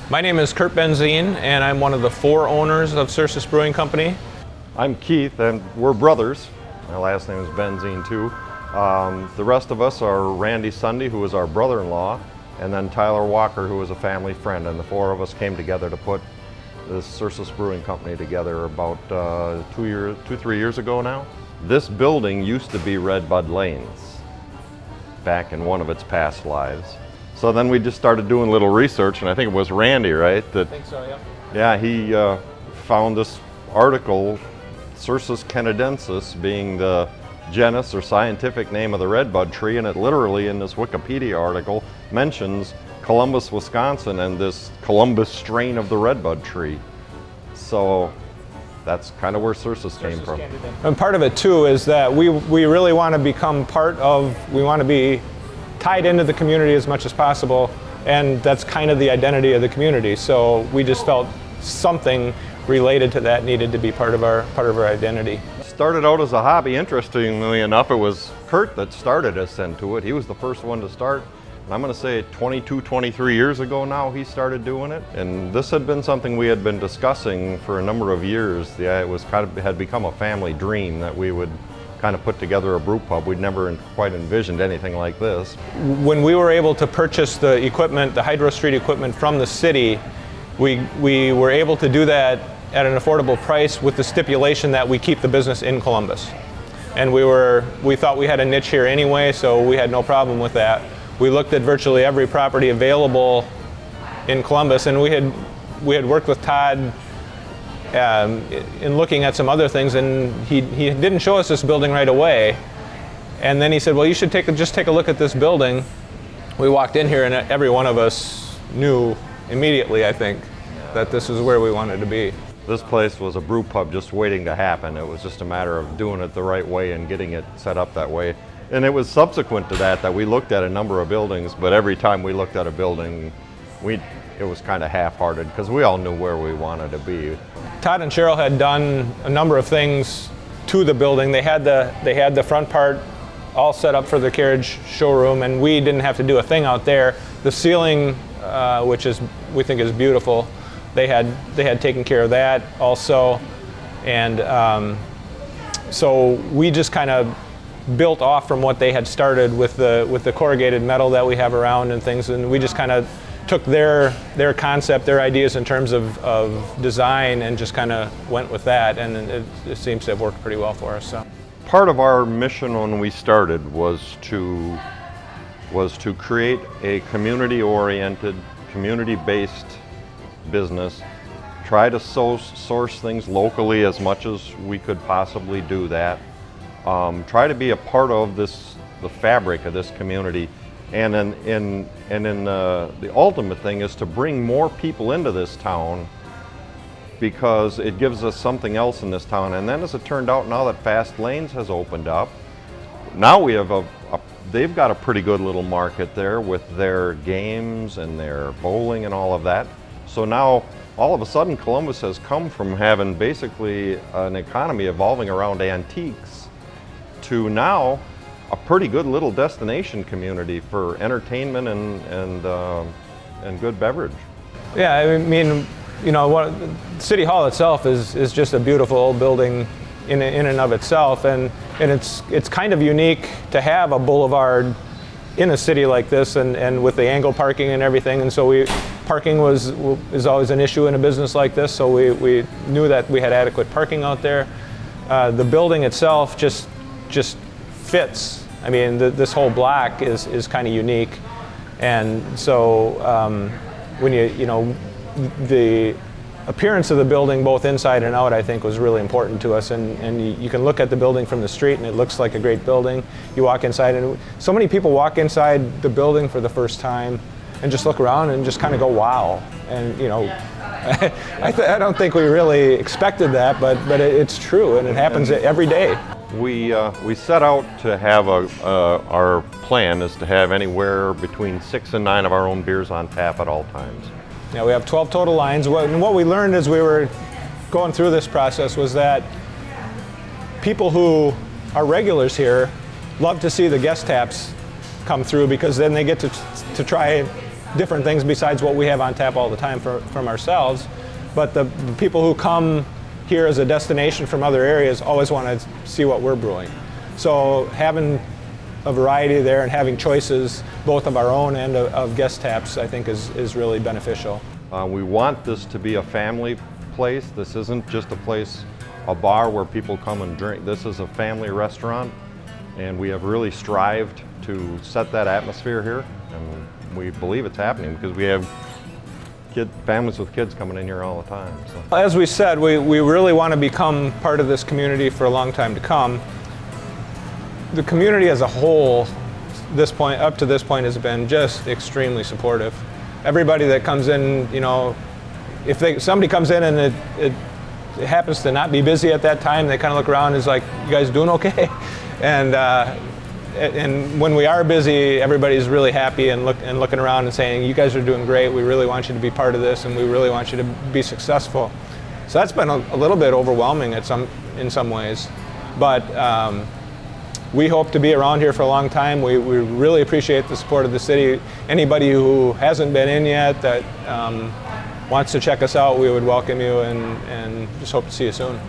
My name is Kurt Benzine, and I'm one of the 4 owners of Cercis Brewing Company. I'm Keith, and we're brothers. My last name is Benzine too. The rest of us are Randy Sunday, who is our brother-in-law, and then Tyler Walker, who is a family friend. And the 4 of us came together to put this Cercis Brewing Company together about 3 years ago now. This building used to be Red Bud Lanes back in one of its past lives. So then we just started doing a little research, and I think it was Randy, right? I think so, yeah. Yeah, he found this article, Cercis canadensis being the genus or scientific name of the redbud tree, and it literally in this Wikipedia article mentions Columbus, Wisconsin, and this Columbus strain of the redbud tree. So that's kind of where Cercis came from. And part of it too is that we really want to become we want to be tied into the community as much as possible, and that's kind of the identity of the community. So we just felt something related to that needed to be part of our identity. Started out as a hobby. Interestingly enough, it was Kurt that started us into it. He was the first one to start. And I'm going to say 22, 23 years ago now he started doing it. And this had been something we had been discussing for a number of years. It was had become a family dream that we would kind of put together a brew pub. We'd never quite envisioned anything like this. When we were able to purchase the equipment, the Hydro Street equipment from the city, we were able to do that at an affordable price with the stipulation that we keep the business in Columbus. And we thought we had a niche here anyway, so we had no problem with that. We looked at virtually every property available in Columbus, and we had worked with Todd in looking at some other things, and he didn't show us this building right away. And then he said, well, you should just take a look at this building. We walked in here and every one of us knew immediately, I think, that this is where we wanted to be. This place was a brew pub just waiting to happen. It was just a matter of doing it the right way and getting it set up that way. And it was subsequent to that we looked at a number of buildings, but every time we looked at a building, it was kind of half-hearted because we all knew where we wanted to be. Todd and Cheryl had done a number of things to the building. They had the front part all set up for the carriage showroom, and we didn't have to do a thing out there. The ceiling, which we think is beautiful, they had taken care of that also, and so we just kind of built off from what they had started with the corrugated metal that we have around and things, and we just kind of took their concept, their ideas in terms of design, and just kind of went with that, and it seems to have worked pretty well for us. So. Part of our mission when we started was to create a community-oriented, community-based business, try to source things locally as much as we could possibly do that, try to be a part of the fabric of this community. And the ultimate thing is to bring more people into this town, because it gives us something else in this town. And then as it turned out, now that Fast Lanes has opened up, now we have they've got a pretty good little market there with their games and their bowling and all of that. So now all of a sudden Columbus has come from having basically an economy evolving around antiques to now a pretty good little destination community for entertainment and good beverage. Yeah, I mean, you know, City Hall itself is just a beautiful old building in and of itself, and it's kind of unique to have a boulevard in a city like this, and with the angle parking and everything, and so parking is always an issue in a business like this, so we knew that we had adequate parking out there. The building itself just fits. I mean, this whole block is kind of unique, and so when you know, the appearance of the building, both inside and out, I think was really important to us. And you can look at the building from the street, and it looks like a great building. You walk inside, and so many people walk inside the building for the first time, and just look around and just kind of go, wow. And you know, I don't think we really expected that, but it's true, and it happens every day. We set out to have our plan is to have anywhere between 6 and 9 of our own beers on tap at all times. Yeah, we have 12 total lines. And what we learned as we were going through this process was that people who are regulars here love to see the guest taps come through, because then they get to try different things besides what we have on tap all the time from ourselves. But the people who come here as a destination from other areas always want to see what we're brewing. So having a variety there and having choices both of our own and of guest taps, I think is really beneficial. We want this to be a family place. This isn't just a place, a bar where people come and drink. This is a family restaurant, and we have really strived to set that atmosphere here, and we believe it's happening because we have families with kids coming in here all the time. So. As we said, we really want to become part of this community for a long time to come. The community as a whole, up to this point, has been just extremely supportive. Everybody that comes in, you know, if somebody comes in and it happens to not be busy at that time, they kind of look around and is like, "You guys doing okay?" And when we are busy, everybody's really happy and looking around and saying, "You guys are doing great. We really want you to be part of this, and we really want you to be successful." So that's been a little bit overwhelming in some ways, but we hope to be around here for a long time. We really appreciate the support of the city. Anybody who hasn't been in yet that wants to check us out, we would welcome you, and just hope to see you soon.